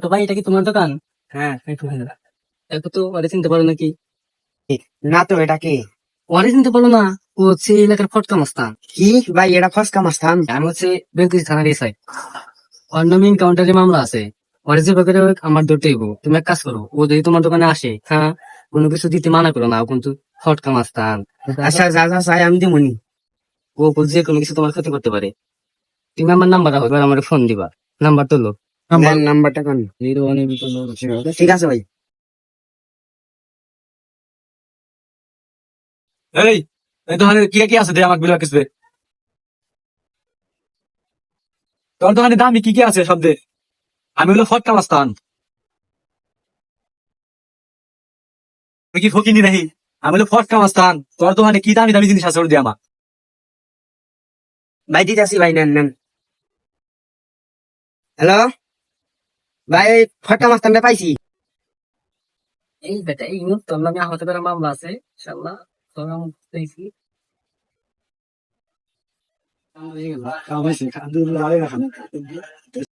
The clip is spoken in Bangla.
তো ভাই, এটা কি তোমার দোকান? হ্যাঁ। দেখো তো, ওরে চিনতে পারো নাকি? না তো, এটা কি? ওরে চিনতে পারো না? ও হচ্ছে এই এলাকার ফটকা মাস্তান। কি ভাই, এটা ফসকা মাস্তান? আমি হচ্ছে বেলকুচি থানার এসআই। ওর নামে এনকাউন্টারে মামলা আছে। ওরে যে ব্যাপারে হোক আমার ধরতে হইব। তুমি এক কাজ করো, ও যদি তোমার দোকানে আসে, হ্যাঁ, কোনো কিছু দিতে মানা করো না, ও কিন্তু ফটকা মাস্তান। আচ্ছা, যা যা চাই আমি দিমুনি। ও যে কোনো কিছু তোমার ক্ষতি করতে পারে। তুমি আমার নাম্বার রাখো, এবার আমার ফোন দিবা। নাম্বার তোলো। দেন নাম্বারটা কোন? 01 ঠিক আছে ভাই। এই এই দোকানে কি কি আছে দে আমাকে বিলা কিছু দে। তোর দোকানে দামি কি কি আছে সব দে। আমি হলো ফটকা মাস্তান, তুই কি ফকিনি নাহি? আমি হলো ফটকা মাস্তান, তোর দোকানে কি দামি দামি জিনিস আছে ওর দে আমার। ভাই দিতেছি ভাই, নেন নেন। হ্যালো ভাই, ফটকা মাস্তানটা পাইছি। এই বেটা, এই তোর নামে আহত করা মামলা আছে, ইনশাল্লাহ তোর আমি পেয়েছি।